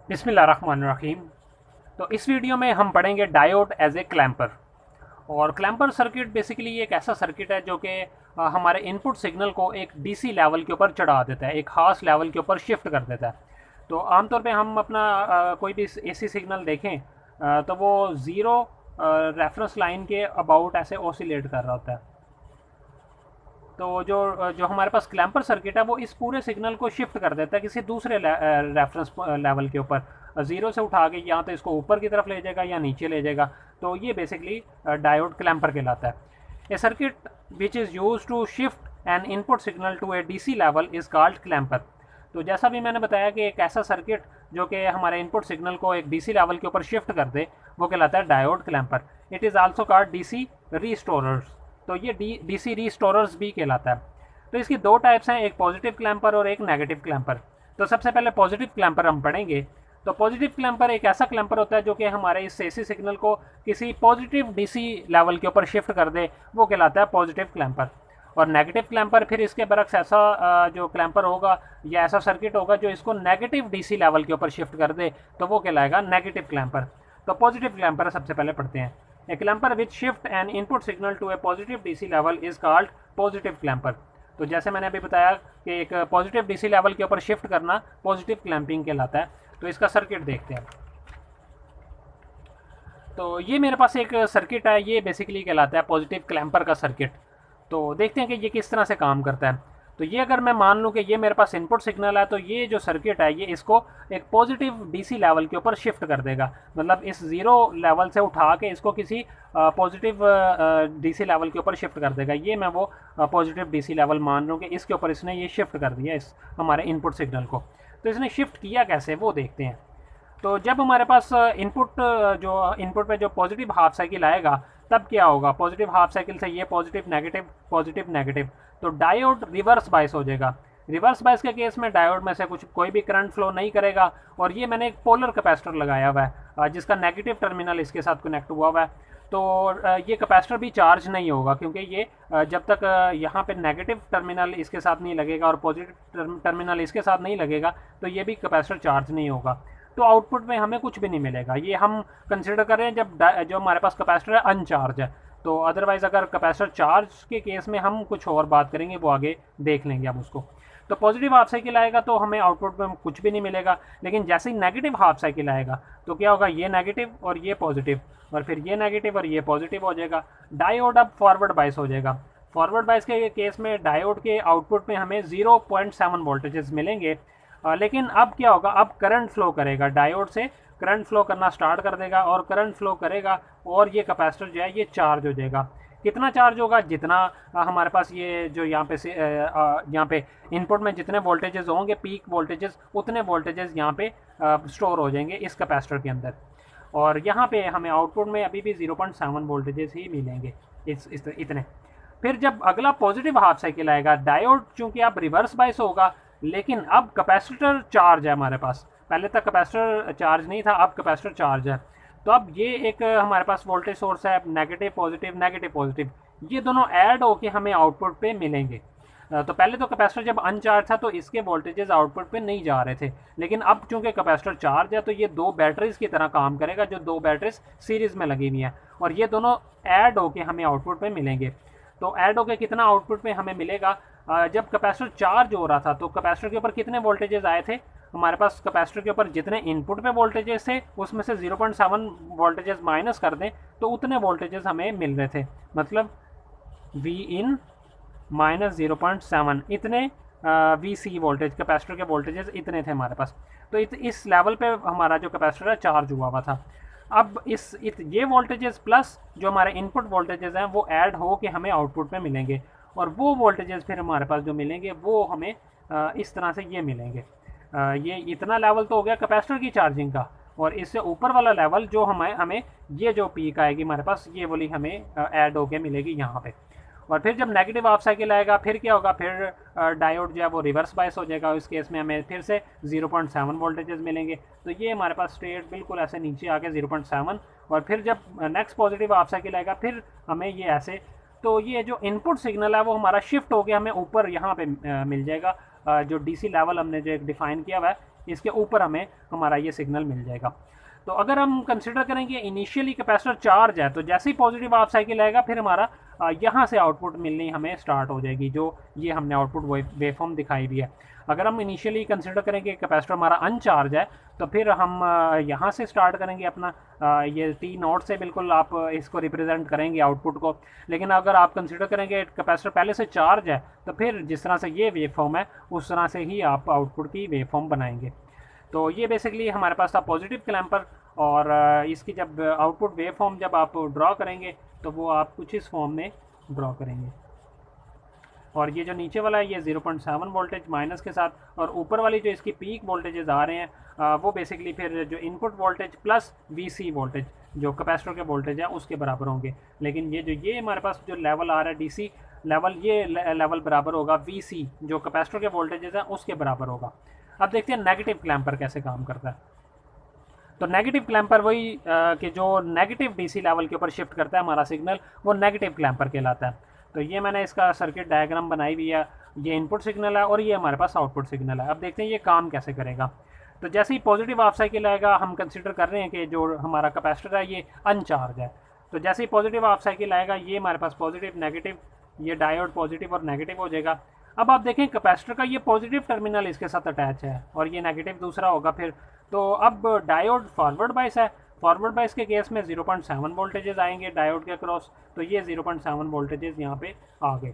बिस्मिल्लाहिर्रहमानिर्रहीम। तो इस वीडियो में हम पढ़ेंगे डायोड एज ए क्लैम्पर। और क्लैम्पर सर्किट बेसिकली एक ऐसा सर्किट है जो कि हमारे इनपुट सिग्नल को एक डीसी लेवल के ऊपर चढ़ा देता है, एक खास लेवल के ऊपर शिफ्ट कर देता है। तो आमतौर पे हम अपना कोई भी एसी सिग्नल देखें तो वो ज़ीरो रेफरेंस लाइन के अबाउट ऐसे ऑसिलेट कर रहा होता है। तो जो जो हमारे पास क्लैम्पर सर्किट है वो इस पूरे सिग्नल को शिफ्ट कर देता है किसी दूसरे रेफरेंस लेवल के ऊपर। ज़ीरो से उठा के या तो इसको ऊपर की तरफ ले जाएगा या नीचे ले जाएगा। तो ये बेसिकली डायोड क्लैम्पर कहलाता है। A circuit which is use to shift an input signal to a DC level is called clamper. तो जैसा भी मैंने बताया कि एक ऐसा सर्किट जो कि हमारे इनपुट सिग्नल को एक डीसी लेवल के ऊपर शिफ्ट कर दे वो कहलाता है diode clamper. It is also called DC restorers. तो ये डीसी रीस्टोरर्स भी कहलाता है। तो इसकी दो टाइप्स हैं, एक पॉजिटिव क्लैम्पर और एक नेगेटिव क्लैम्पर। तो सबसे पहले पॉजिटिव क्लैम्पर हम पढ़ेंगे। तो पॉजिटिव क्लैम्पर एक ऐसा क्लैम्पर होता है जो कि हमारे इस एसी सिग्नल को किसी पॉजिटिव डीसी लेवल के ऊपर शिफ्ट कर दे, वो कहलाता है पॉजिटिव क्लैम्पर। और नेगेटिव क्लैम्पर फिर इसके बरक्स ऐसा जो क्लैम्पर होगा या ऐसा सर्किट होगा जो इसको नेगेटिव डीसी लेवल के ऊपर शिफ्ट कर दे, तो वो कहलाएगा नेगेटिव क्लैम्पर। तो पॉजिटिव क्लैम्पर सबसे पहले पढ़ते हैं। A clamper which shift an input signal to a positive DC level is called positive clamper. तो जैसे मैंने अभी बताया कि एक पॉजिटिव डीसी लेवल के ऊपर शिफ्ट करना पॉजिटिव क्लैम्पिंग कहलाता है। तो इसका सर्किट देखते हैं। तो ये मेरे पास एक सर्किट है, ये बेसिकली कहलाता है पॉजिटिव क्लैम्पर का सर्किट। तो देखते हैं कि ये किस तरह से काम करता है। तो ये अगर मैं मान लूँ कि ये मेरे पास इनपुट सिग्नल है, तो ये जो सर्किट है ये इसको एक पॉजिटिव डीसी लेवल के ऊपर शिफ्ट कर देगा। मतलब इस ज़ीरो लेवल से उठा के इसको किसी पॉजिटिव डीसी लेवल के ऊपर शिफ्ट कर देगा। ये मैं वो पॉजिटिव डीसी लेवल मान रहा हूँ कि इसके ऊपर इसने ये शिफ्ट कर दिया इस हमारे इनपुट सिग्नल को। तो इसने शिफ्ट किया कैसे वो देखते हैं। तो जब हमारे पास इनपुट पे जो पॉजिटिव हाफ साइकिल आएगा तब क्या होगा, पॉजिटिव हाफ साइकिल से ये पॉजिटिव नेगेटिव पॉजिटिव नेगेटिव, तो डायोड रिवर्स बायस हो जाएगा। रिवर्स बायस के केस में डायोड में से कुछ कोई भी करंट फ्लो नहीं करेगा। और ये मैंने एक पोलर कैपेसिटर लगाया हुआ है जिसका नेगेटिव टर्मिनल इसके साथ कनेक्ट हुआ हुआ है। तो ये कैपेसिटर भी चार्ज नहीं होगा क्योंकि ये जब तक यहाँ पे नेगेटिव टर्मिनल इसके साथ नहीं लगेगा और पॉजिटिव टर्मिनल इसके साथ नहीं लगेगा तो ये भी कैपेसिटर चार्ज नहीं होगा। तो आउटपुट में हमें कुछ भी नहीं मिलेगा। ये हम कंसिडर कर रहे हैं जब जो हमारे पास कैपेसिटर है अनचार्ज है। तो अदरवाइज़ अगर कैपेसिटर चार्ज के केस में हम कुछ और बात करेंगे, वो आगे देख लेंगे अब उसको। तो पॉजिटिव हाफ साइकिल आएगा तो हमें आउटपुट में कुछ भी नहीं मिलेगा। लेकिन जैसे ही नेगेटिव हाफ साइकिल आएगा तो क्या होगा, ये नेगेटिव और ये पॉजिटिव और फिर ये नेगेटिव और ये पॉजिटिव हो जाएगा। डायोड अब फॉरवर्ड बायस हो जाएगा। फॉरवर्ड बायस के केस में डायोड के आउटपुट में हमें 0.7 वोल्टेजेस मिलेंगे। लेकिन अब क्या होगा, अब करंट फ्लो करेगा, डायोड से करंट फ्लो करना स्टार्ट कर देगा और करंट फ्लो करेगा और ये कैपेसिटर जो है ये चार्ज हो जाएगा। कितना चार्ज होगा, जितना हमारे पास ये जो यहाँ पे इनपुट में जितने वोल्टेजेस होंगे पीक वोल्टेजेस, उतने वोल्टेजेस यहाँ पे स्टोर हो जाएंगे इस कैपेसिटर के अंदर। और यहाँ पे हमें आउटपुट में अभी भी 0.7 वोल्टेजेस ही मिलेंगे इतने। फिर जब अगला पॉजिटिव हाफ साइकिल आएगा, डायोड चूंकि अब रिवर्स बायस होगा लेकिन अब कैपेसिटर चार्ज है हमारे पास। पहले तक कैपेसिटर चार्ज नहीं था, अब कैपेसिटर चार्ज है। तो अब ये एक हमारे पास वोल्टेज सोर्स है, नेगेटिव पॉजिटिव, ये दोनों ऐड होके हमें आउटपुट पे मिलेंगे। तो पहले तो कैपेसिटर जब अनचार्ज था तो इसके वोल्टेजेस आउटपुट पे नहीं जा रहे थे। लेकिन अब चूंकि कैपेसिटर चार्ज है तो ये दो बैटरीज की तरह काम करेगा, जो दो बैटरीज सीरीज में लगी हुई हैं और ये दोनों ऐड होके हमें आउटपुट पे मिलेंगे। तो ऐड होके कितना आउटपुट पे हमें मिलेगा, जब कैपेसिटर चार्ज हो रहा था तो कैपेसिटर के ऊपर कितने वोल्टेजेस आए थे हमारे पास, कैपेसिटर के ऊपर जितने इनपुट पे वोल्टेजेस थे उसमें से 0.7 वोल्टेजेस माइनस कर दें तो उतने वोल्टेजेस हमें मिल रहे थे। मतलब वी इन माइनस 0.7, इतने वी सी वोल्टेज, कैपेसिटर के वोल्टेजेस इतने थे हमारे पास। तो इस लेवल पे हमारा जो कैपेसिटर है चार्ज हुआ था। अब ये वोल्टेजेस प्लस जो हमारे इनपुट वोल्टेजेस हैं वो ऐड हो के हमें आउटपुट में मिलेंगे। और वो वोल्टेजेस फिर हमारे पास जो मिलेंगे वो हमें इस तरह से ये मिलेंगे। ये इतना लेवल तो हो गया कैपेसिटर की चार्जिंग का। और इससे ऊपर वाला लेवल जो हमें ये जो पीक आएगी हमारे पास, ये वाली हमें ऐड होके मिलेगी यहाँ पे। और फिर जब नेगेटिव हाफ साइकिल आएगा फिर क्या होगा, फिर डायोड जो है वो रिवर्स बायस हो जाएगा। इस केस में हमें फिर से 0.7 वोल्टेजेस मिलेंगे। तो ये हमारे पास स्ट्रेट बिल्कुल ऐसे नीचे आके 0.7। और फिर जब नेक्स्ट पॉजिटिव हाफ साइकिल आएगा फिर हमें ये ऐसे, तो ये जो इनपुट सिग्नल है वो हमारा शिफ्ट हो गया, हमें ऊपर यहाँ पे मिल जाएगा। जो डीसी लेवल हमने जो एक डिफाइन किया हुआ है इसके ऊपर हमें हमारा ये सिग्नल मिल जाएगा। तो अगर हम कंसिडर करें कि इनिशियली कैपेसिटर चार्ज है, तो जैसे ही पॉजिटिव हाफ साइकिल आएगा फिर हमारा यहाँ से आउटपुट मिलनी हमें स्टार्ट हो जाएगी, जो ये हमने आउटपुट वेवफॉर्म दिखाई भी है। अगर हम इनिशियली कंसिडर करें कि कैपेसिटर हमारा अनचार्ज है, तो फिर हम यहाँ से स्टार्ट करेंगे अपना ये टी नोट से बिल्कुल आप इसको रिप्रेजेंट करेंगे आउटपुट को। लेकिन अगर आप कंसिडर करेंगे कैपेसिटर पहले से चार्ज है, तो फिर जिस तरह से ये वेवफॉर्म है उस तरह से ही आप आउटपुट की वेवफॉर्म बनाएंगे। तो ये बेसिकली हमारे पास था पॉजिटिव क्लैम्पर, और इसकी जब आउटपुट वेव फॉर्म जब आप ड्रॉ करेंगे तो वो आप कुछ इस फॉर्म में ड्रॉ करेंगे। और ये जो नीचे वाला है ये 0.7 वोल्टेज माइनस के साथ, और ऊपर वाली जो इसकी पीक वोल्टेजेस आ रहे हैं वो बेसिकली फिर जो input voltage plus VC voltage जो कैपेसिटर के वोल्टेज है उसके बराबर होंगे। लेकिन ये हमारे पास जो लेवल आ रहा है डीसी लेवल, ये लेवल बराबर होगा वीसी जो कैपेसिटर के वोल्टेजेस हैं उसके बराबर होगा। अब देखते हैं नेगेटिव क्लैम्पर कैसे काम करता है। तो नेगेटिव क्लैम्पर वही कि जो नेगेटिव डीसी लेवल के ऊपर शिफ्ट करता है हमारा सिग्नल, वो नेगेटिव क्लैम्पर कहलाता है। तो ये मैंने इसका सर्किट डायग्राम बनाई हुई है, ये इनपुट सिग्नल है और ये हमारे पास आउटपुट सिग्नल है। अब देखते हैं ये काम कैसे करेगा। तो जैसे ही पॉजिटिव हाफ साइकिल आएगा, हम कंसिडर कर रहे हैं कि जो हमारा कैपेसिटर है ये अनचार्ज है, तो जैसे ही पॉजिटिव हाफ साइकिल आएगा ये हमारे पास पॉजिटिव नेगेटिव, ये डायोड पॉजिटिव और नेगेटिव हो जाएगा। अब आप देखें कैपेसिटर का ये पॉजिटिव टर्मिनल इसके साथ अटैच है और ये नेगेटिव दूसरा होगा फिर। तो अब डायोड फॉरवर्ड बायस है, फॉरवर्ड बायस के केस में 0.7 वोल्टेजेस आएंगे डायोड के क्रॉस, तो ये 0.7 वोल्टेजेस यहाँ पे आ गए।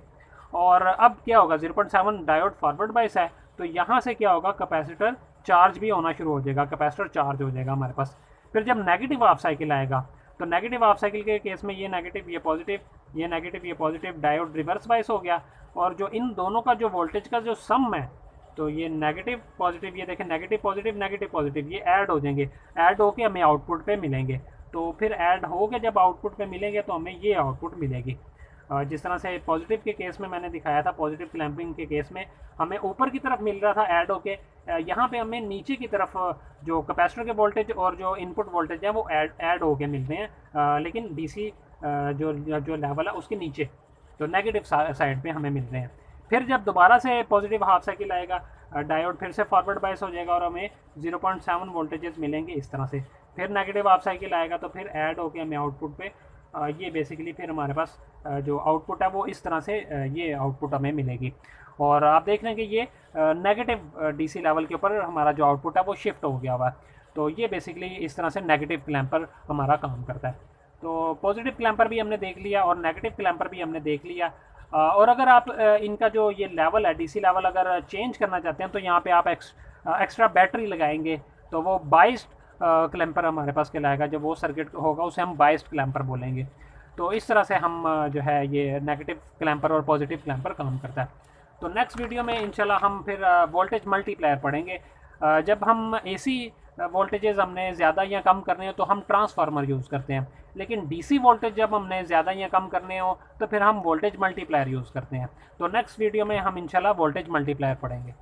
और अब क्या होगा, 0.7 डायोड फॉरवर्ड बायस है, तो यहाँ से क्या होगा, कैपेसिटर चार्ज भी होना शुरू हो जाएगा, कैपेसिटर चार्ज हो जाएगा हमारे पास। फिर जब नेगेटिव हाफ साइकिल आएगा, तो नेगेटिव हाफ साइकिल के केस में ये नेगेटिव ये पॉजिटिव, ये नेगेटिव ये पॉजिटिव, डायोड रिवर्स बायस हो गया। और जो इन दोनों का जो वोल्टेज का जो सम है, तो ये नेगेटिव पॉजिटिव, ये देखें नेगेटिव पॉजिटिव ये ऐड हो जाएंगे, ऐड होके हमें आउटपुट पे मिलेंगे। तो फिर ऐड हो के जब आउटपुट पे मिलेंगे तो हमें ये आउटपुट मिलेगी। जिस तरह से पॉजिटिव के केस में मैंने दिखाया था, पॉजिटिव क्लैंपिंग के केस में हमें ऊपर की तरफ मिल रहा था ऐड होके, यहाँ पे हमें नीचे की तरफ जो कैपेसिटर के वोल्टेज और जो इनपुट वोल्टेज है वो ऐड होके मिल रहे हैं, लेकिन डीसी जो लेवल है उसके नीचे, तो नेगेटिव साइड पे हमें मिल रहे हैं। फिर जब दोबारा से पॉजिटिव हाफ साइकिल आएगा, डायोड फिर से फॉरवर्ड बायस हो जाएगा और हमें 0.7 वोल्टेजेस मिलेंगे इस तरह से। फिर नेगेटिव हाफ साइकिल आएगा तो फिर ऐड होके हमें आउटपुट पे ये बेसिकली फिर हमारे पास जो आउटपुट है वो इस तरह से ये आउटपुट हमें मिलेगी। और आप देख रहे हैं कि ये नेगेटिव डीसी लेवल के ऊपर हमारा जो आउटपुट है वो शिफ्ट हो गया हुआ है। तो ये बेसिकली इस तरह से नेगेटिव क्लैम्पर हमारा काम करता है। तो पॉजिटिव क्लैम्पर भी हमने देख लिया और नेगेटिव क्लैम्पर भी हमने देख लिया। और अगर आप इनका जो ये लेवल है डीसी लेवल अगर चेंज करना चाहते हैं, तो यहाँ पे आप एक्स्ट्रा बैटरी लगाएंगे तो वो बाइस्ड क्लैम्पर हमारे पास कहलाएगा। जब वो सर्किट होगा उसे हम बाइस्ड क्लैम्पर बोलेंगे। तो इस तरह से हम जो है ये नेगेटिव क्लैम्पर और पॉजिटिव क्लैम्पर काम करता है। तो नेक्स्ट वीडियो में इंशाल्लाह हम फिर वोल्टेज मल्टीप्लायर पढ़ेंगे। जब हम एसी वोल्टेजेस हमने ज़्यादा या कम करने हो तो हम ट्रांसफार्मर यूज़ करते हैं, लेकिन डीसी वोल्टेज जब हमने ज़्यादा या कम करने हो तो फिर हम वोल्टेज मल्टीप्लायर यूज़ करते हैं। तो नेक्स्ट वीडियो में हम इंशाल्लाह वोल्टेज मल्टीप्लायर पढ़ेंगे।